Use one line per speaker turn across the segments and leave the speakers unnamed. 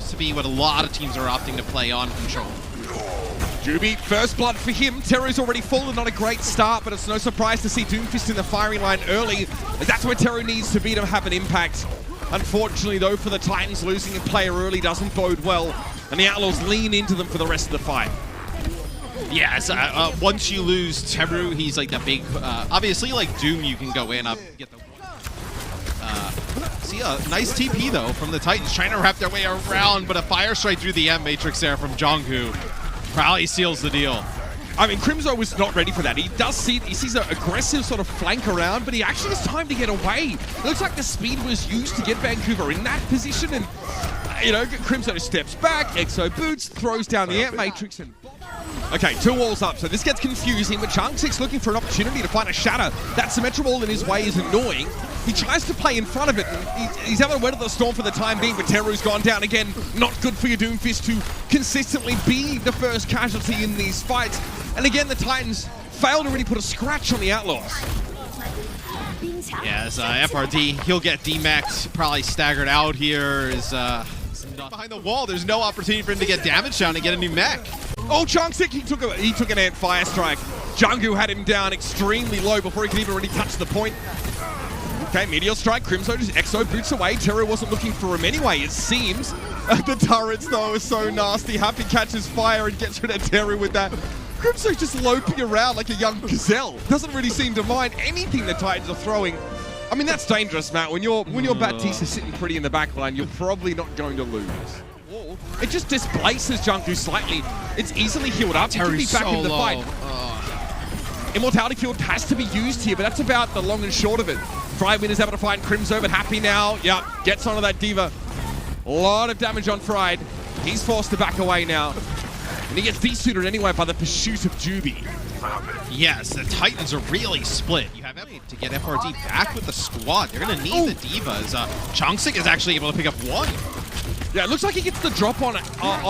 seems to be what a lot of teams are opting to play on control.
Juby, first blood for him. Teru's already fallen on a great start, but it's no surprise to see Doomfist in the firing line early, as that's where Teru needs to be to have an impact. Unfortunately, though, for the Titans, losing a player early doesn't bode well, and the Outlaws lean into them for the rest of the fight.
Yes, once you lose Teru, he's like the big, obviously like Doom, you can go in, get the see a nice TP though from the Titans, trying to wrap their way around, but a fire strike through the M matrix there from Jonggu probably seals the deal.
I mean, Crimzo was not ready for that. He sees an aggressive sort of flank around, but he actually has time to get away. It looks like the speed was used to get Vancouver in that position, and you know, Crimzo steps back, Exo boots, throws down the Ant Matrix, and okay, 2 walls up, so this gets confusing, but Changsik's looking for an opportunity to find a shatter. That Symmetra wall in his way is annoying. He tries to play in front of it, and he's having a weather the storm for the time being, but Teru's gone down again. Not good for your Doomfist to consistently be the first casualty in these fights. And again, the Titans fail to really put a scratch on the Outlaws.
Yes, FRD, he'll get D-Max probably staggered out here. Is behind the wall, there's no opportunity for him to get damage down and get a new mech.
Oh, Changsik, he took an Ant Fire Strike. Junggu had him down extremely low before he could even really touch the point. Okay, Meteor Strike, Crimzo just Exo boots away. Teru wasn't looking for him anyway, it seems. The turrets, though, are so nasty. Happy catches fire and gets rid of Teru with that. Crimzo's just loping around like a young gazelle. Doesn't really seem to mind anything the Titans are throwing. I mean, that's dangerous, Matt. When your Baptista's sitting pretty in the back line, you're probably not going to lose. It just displaces Junggu slightly. It's easily healed up. Teru's back in the fight. Immortality Field has to be used here, but that's about the long and short of it. Friedwin is able to find Crimzo, but Happy now, yep, gets onto that Diva. A lot of damage on Fried. He's forced to back away now. And he gets desuited anyway by the pursuit of Juby.
Yes, the Titans are really split. You have to get FRD back with the squad. They're going to need the Divas. Changsik is actually able to pick up 1.
Yeah, it looks like he gets the drop on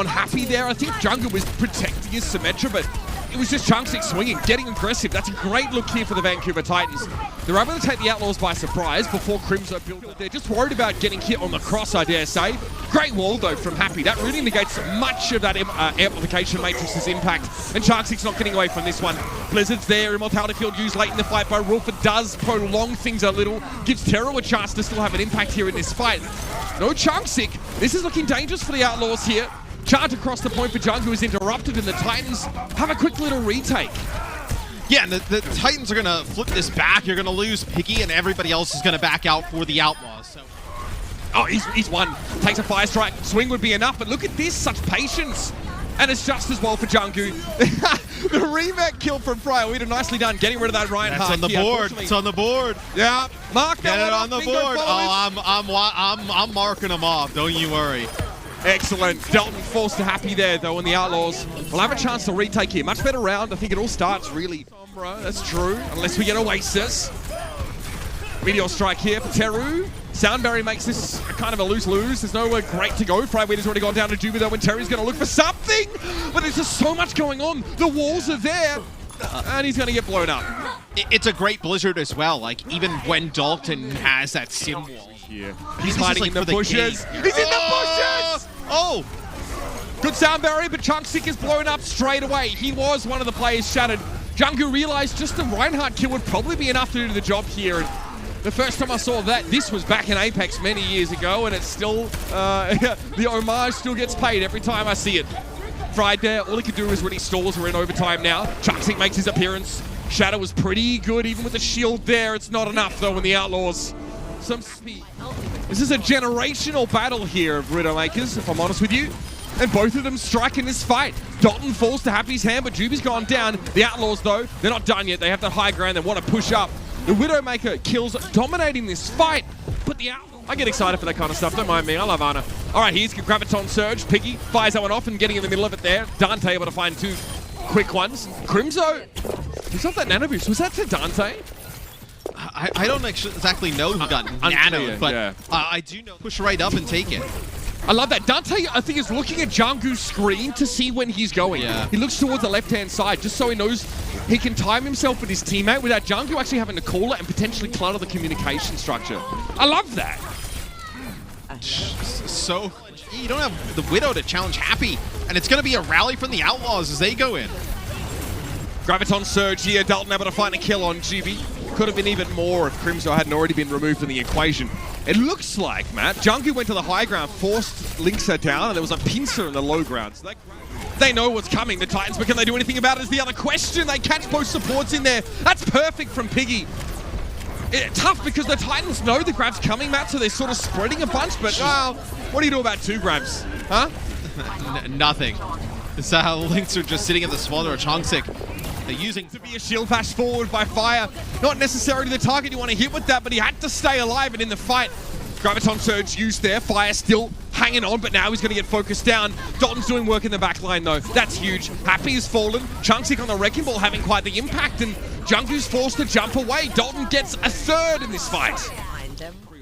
Happy there. I think Junggu was protecting his Symmetra, but it was just Changsik swinging, getting aggressive. That's a great look here for the Vancouver Titans. They're able to take the Outlaws by surprise before Crimzo built. They're just worried about getting hit on the cross, I dare say. Great wall, though, from Happy. That really negates much of that amplification matrix's impact. And Changsik's not getting away from this one. Blizzard's there. Immortality Field used late in the fight by Rulford does prolong things a little. Gives Teru a chance to still have an impact here in this fight. No Changsik. This is looking dangerous for the Outlaws here. Charge across the point for Junggu is interrupted, and the Titans have a quick little retake.
Yeah, and the Titans are going to flip this back. You're going to lose Piggy, and everybody else is going to back out for the Outlaws. So.
Oh, he's won. Takes a fire strike. Swing would be enough, but look at this. Such patience. And it's just as well for Junggu. The remake kill from Fryer. We'd have nicely done getting rid of that Reinhardt.
That's on the board. It's on the board.
Yeah. Mark that
Get it on the board. Oh, I'm marking them off. Don't you worry.
Excellent. Dalton forced to Happy there, though, and the Outlaws will have a chance to retake here. Much better round. I think it all starts really. That's true, unless we get Oasis. Meteor Strike here for Teru. Soundberry makes this a kind of a lose-lose. There's nowhere great to go. Fryweighter's already gone down to Juby, though, when Teru's going to look for something. But there's just so much going on. The walls are there, and he's going to get blown up.
It's a great Blizzard as well. Like, even when Dalton has that sim wall here.
He's hiding in the bushes. He's in the bushes!
Oh!
Good Soundberry, but Changsik is blown up straight away. He was one of the players shattered. Junggu realized just the Reinhardt kill would probably be enough to do the job here. And the first time I saw that, this was back in Apex many years ago, and it's still, the homage still gets paid every time I see it. Fried there, all he could do is really stalls. We're in overtime now. Changsik makes his appearance. Shadow was pretty good, even with the shield there. It's not enough, though, when the Outlaws some speed. This is a generational battle here of Widowmakers, if I'm honest with you. And both of them strike in this fight. Dalton falls to Happy's hand, but Juby's gone down. The Outlaws, though, they're not done yet. They have that high ground. They want to push up. The Widowmaker kills, dominating this fight. But the Outlaws... I get excited for that kind of stuff. Don't mind me. I love Ana. All right, here's Graviton Surge. Piggy fires that one off and getting in the middle of it there. Dante able to find 2 quick ones. Crimzo, he's off that nano boost. Was that to Dante?
I don't exactly know who got nanoed, but yeah. I do know. Push right up and take it.
I love that. Dante, I think, is looking at Junggu's screen to see when he's going.
Yeah.
He looks towards the left-hand side just so he knows he can time himself with his teammate without Junggu actually having to call it and potentially clutter the communication structure. I love that.
so... You don't have the Widow to challenge Happy, and it's going to be a rally from the Outlaws as they go in.
Graviton Surge here, Dalton able to find a kill on GB. Could have been even more if Crimzo hadn't already been removed from the equation. It looks like, Matt, Jungu went to the high ground, forced Linksa down, and there was a pincer in the low ground. So they know what's coming, the Titans, but can they do anything about it is the other question. They catch both supports in there. That's perfect from Piggy. Tough because the Titans know the grab's coming, Matt, so they're sort of spreading a bunch, but what do you do about 2 grabs? Huh?
Nothing. Links are just sitting at the spawn or Chongsik. They're using
to be a shield flash forward by Fire. Not necessarily the target you want to hit with that, but he had to stay alive and in the fight. Graviton Surge used there. Fire still hanging on, but now he's going to get focused down. Dalton's doing work in the back line, though. That's huge. Happy has fallen. Chunksik on the Wrecking Ball having quite the impact, and Jungu's forced to jump away. Dalton gets a third in this fight.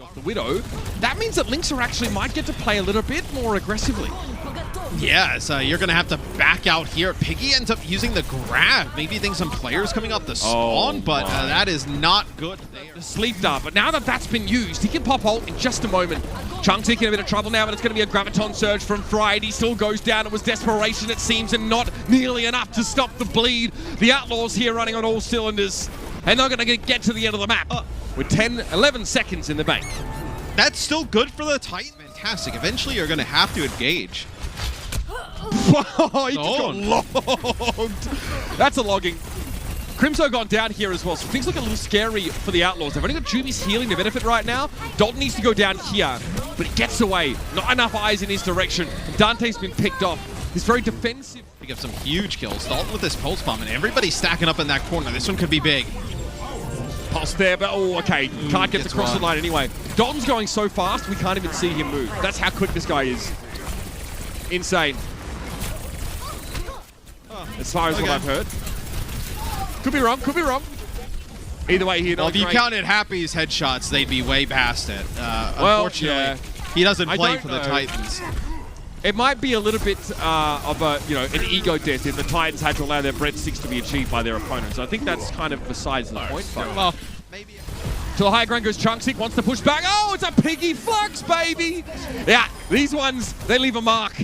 Off the Widow. That means that Linksa actually might get to play a little bit more aggressively.
Yeah, so you're going to have to back out here. Piggy ends up using the grab. Maybe think some players coming off the spawn, but that is not good.
The sleep dart, but now that that's been used, he can pop ult in just a moment. Chungtik in a bit of trouble now, but it's going to be a Graviton Surge from Fried. He still goes down. It was desperation, it seems, and not nearly enough to stop the bleed. The Outlaws here running on all cylinders, and they're going to get to the end of the map with 11 seconds in the bank.
That's still good for the Titan. Fantastic. Eventually, you're going to have to engage.
Whoa, he just got logged. That's a logging. Crimzo gone down here as well, so things look a little scary for the Outlaws. They've only got Juby's healing to benefit right now. Dalton needs to go down here, but he gets away. Not enough eyes in his direction. Dante's been picked off. He's very defensive.
Pick up some huge kills. Dalton with this pulse bomb, and everybody's stacking up in that corner. This one could be big.
Pulse there, but okay. Can't get across the line anyway. Dalton's going so fast, we can't even see him move. That's how quick this guy is. Insane. As far as what I've heard. Could be wrong, could be wrong. Either way, he
if you counted Happy's headshots, they'd be way past it. Unfortunately, he doesn't play for the Titans.
It might be a little bit of a, an ego death if the Titans had to allow their breadsticks to be achieved by their opponents. I think that's kind of besides the point. But, well, maybe. To the high ground goes Chunksik, wants to push back. Oh, it's a Piggy Flux, baby! Yeah, these ones, they leave a mark.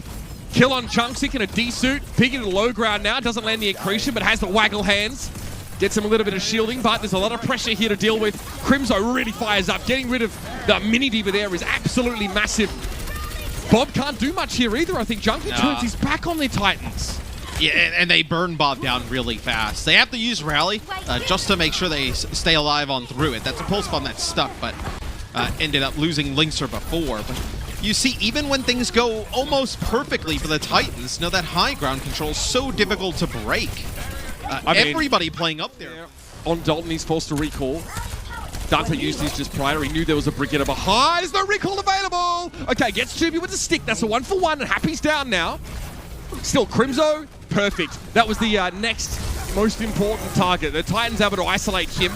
Kill on Chunksik in a D-suit. Piggy to the low ground now. Doesn't land the accretion, but has the waggle hands. Gets him a little bit of shielding, but there's a lot of pressure here to deal with. Crimzo really fires up. Getting rid of the mini diva there is absolutely massive. Bob can't do much here either. I think Junkie turns his back on the Titans.
Yeah, and they burn Bob down really fast. They have to use Rally just to make sure they stay alive on through it. That's a pulse bomb that's stuck, but ended up losing Linkser before. But you see, even when things go almost perfectly for the Titans, that high ground control is so difficult to break. Everybody playing up there.
On Dalton, he's forced to recall. Dante used his just prior. He knew there was a Brigadier behind. There's no recall available. Okay, gets Juby with the stick. That's a 1-for-1, and Happy's down now. Still, Crimzo, perfect. That was the next most important target. The Titans able to isolate him,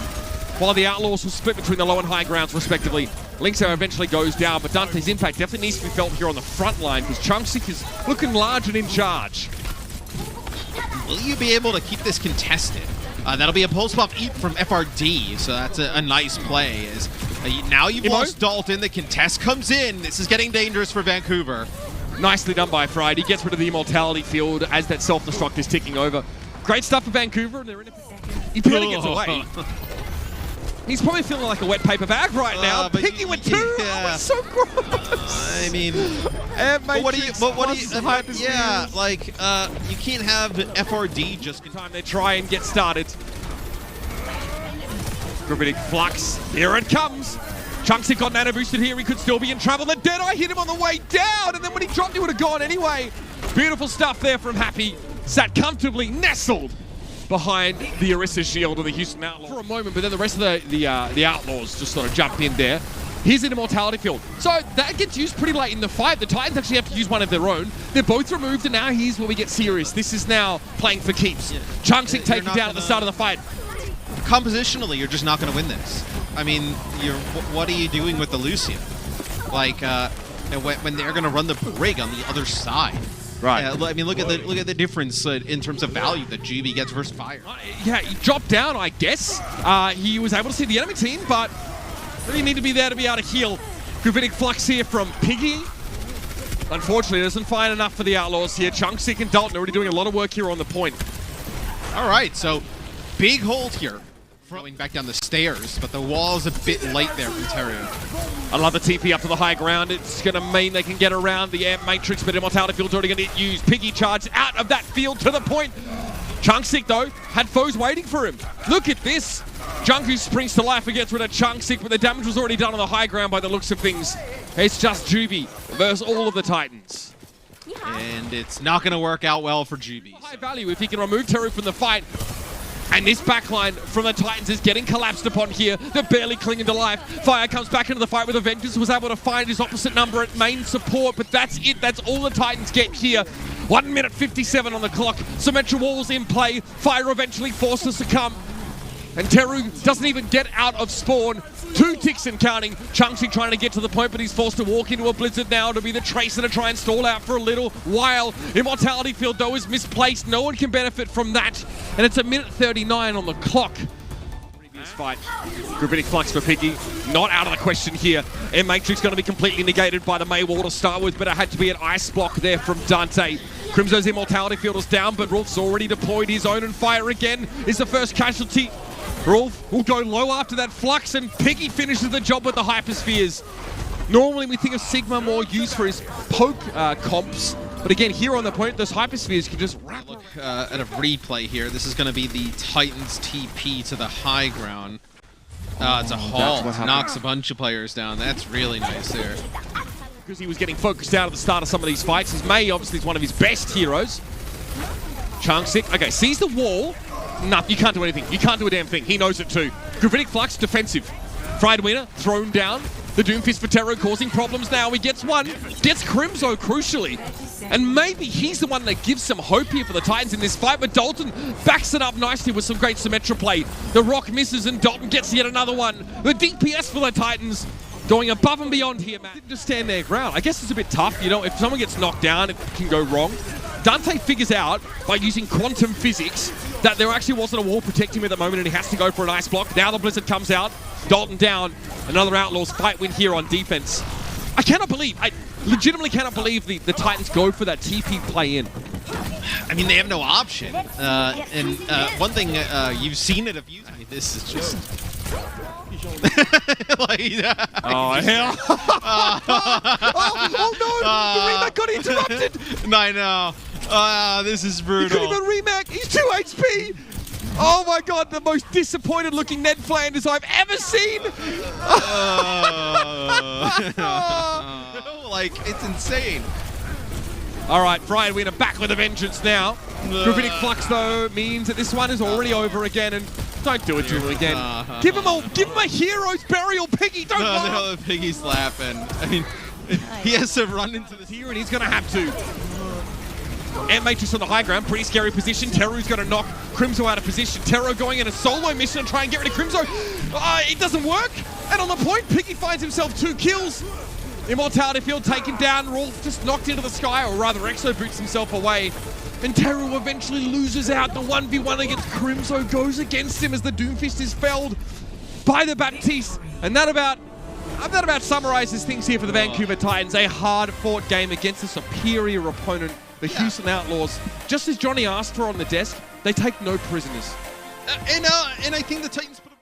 while the Outlaws will split between the low and high grounds, respectively. Linksa eventually goes down, but Dante's impact definitely needs to be felt here on the front line, because Chunksik is looking large and in charge.
Will you be able to keep this contested? That'll be a pulse buff eat from FRD, so that's a nice play. Now you've lost Dalton, the contest comes in. This is getting dangerous for Vancouver.
Nicely done by Fried. He gets rid of the immortality field as that self-destruct is ticking over. Great stuff for Vancouver. And they're in he barely gets away. He's probably feeling like a wet paper bag right now. Picking with 2. Yeah. Oh, it's so gross.
I mean, what do you? Yeah, like you can't have FRD just.
Time they try and get started. Gravitic Flux. Here it comes. Chunksik got nano boosted here. He could still be in trouble. The Deadeye hit him on the way down, and then when he dropped, he would have gone anyway. Beautiful stuff there from Happy. Sat comfortably nestled behind the Orisa shield of the Houston Outlaws for a moment, but then the rest of the Outlaws just sort of jump in there. Here's an immortality field. So that gets used pretty late in the fight. The Titans actually have to use one of their own. They're both removed, and now here's where we get serious. This is now playing for keeps. Yeah. Chunksik taken down at the start of the fight.
Compositionally, you're just not going to win this. I mean, what are you doing with the Lucian? Like, when they're going to run the Brig on the other side.
Right.
I mean, look at the difference in terms of value that GB gets versus Fire.
Yeah, he dropped down, I guess. He was able to see the enemy team, but really need to be there to be able to heal. Gravitic Flux here from Piggy. Unfortunately, it doesn't find enough for the Outlaws here. Chunksick and Dalton already doing a lot of work here on the point.
All right, so big hold here. Going back down the stairs, but the wall's a bit late there from Teru.
I love the TP up to the high ground. It's going to mean they can get around the air matrix, but Immortality Field's already going to get used. Piggy charged out of that field to the point. Chunksick, though, had foes waiting for him. Look at this. Jungu springs to life and gets rid of Chunksick, but the damage was already done on the high ground by the looks of things. It's just Juby versus all of the Titans.
And it's not going to work out well for Juby.
High value if he can remove Teru from the fight. And this backline from the Titans is getting collapsed upon here. They're barely clinging to life. Fire comes back into the fight with Avengers, was able to find his opposite number at main support, but that's it. That's all the Titans get here. 1 minute 57 on the clock. Symmetra Wall's in play. Fire eventually forced to succumb. And Teru doesn't even get out of spawn. 2 ticks and counting. Chunksy trying to get to the point, but he's forced to walk into a blizzard now to be the Tracer to try and stall out for a little while. Immortality Field, though, is misplaced. No one can benefit from that. And it's 1 minute 39 on the clock. Previous fight. Gravitic Flux for Piggy. Not out of the question here. Air Matrix going to be completely negated by the May Wall to start with, but it had to be an ice block there from Dante. Crimso's Immortality Field is down, but Rolf's already deployed his own, and Fire again is the first casualty. Rolf will go low after that Flux, and Piggy finishes the job with the Hyperspheres. Normally we think of Sigma more used for his poke comps, but again, here on the point, those Hyperspheres can just wrap.
Look at a replay here. This is going to be the Titans TP to the high ground. It's a halt. Knocks a bunch of players down. That's really nice there.
Because he was getting focused out at the start of some of these fights, as May obviously is one of his best heroes. Chunksick, okay, sees the wall. No, you can't do anything. You can't do a damn thing. He knows it too. Gravitic Flux, defensive. Fried Winner, thrown down. The Doomfist for Teru causing problems now. He gets one. Gets Crimzo, crucially. And maybe he's the one that gives some hope here for the Titans in this fight, but Dalton backs it up nicely with some great Symmetra play. The Rock misses and Dalton gets yet another one. The DPS for the Titans going above and beyond here, Matt. Didn't just stand their ground. I guess it's a bit tough. You know, if someone gets knocked down, it can go wrong. Dante figures out, by using quantum physics, that there actually wasn't a wall protecting him at the moment, and he has to go for an ice block. Now the Blizzard comes out. Dalton down. Another Outlaws fight win here on defense. I legitimately cannot believe the Titans go for that TP play in.
I mean, they have no option. And one thing, you've seen it a few times. This is just... like,
oh, hell. Oh, no! The remake got interrupted!
I know. This is brutal.
He couldn't even remake. He's 2 HP! Oh my god, the most disappointed looking Ned Flanders I've ever seen!
Like, it's insane.
Alright, Brian Wiener back with a vengeance now. Gravitic Flux, though, means that this one is already over again, and don't do it to him again. Give him a hero's burial, Piggy, don't laugh!
No, Piggy's laughing. I mean, he has to run into this
here, and he's going to have to. Air Matrix on the high ground, pretty scary position. Teru's going to knock Crimzo out of position. Teru going in a solo mission to try and get rid of Crimzo. It doesn't work. And on the point, Piggy finds himself 2 kills. Immortality Field taken down. Rolf just knocked into the sky, or rather Exo boots himself away. And Teru eventually loses out. The 1v1 against Crimzo goes against him as the Doomfist is felled by the Baptiste. And that about summarizes things here for the Vancouver Titans. A hard-fought game against a superior opponent. The Houston Outlaws, just as Johnny asked for on the desk, they take no prisoners.
And I think the Titans put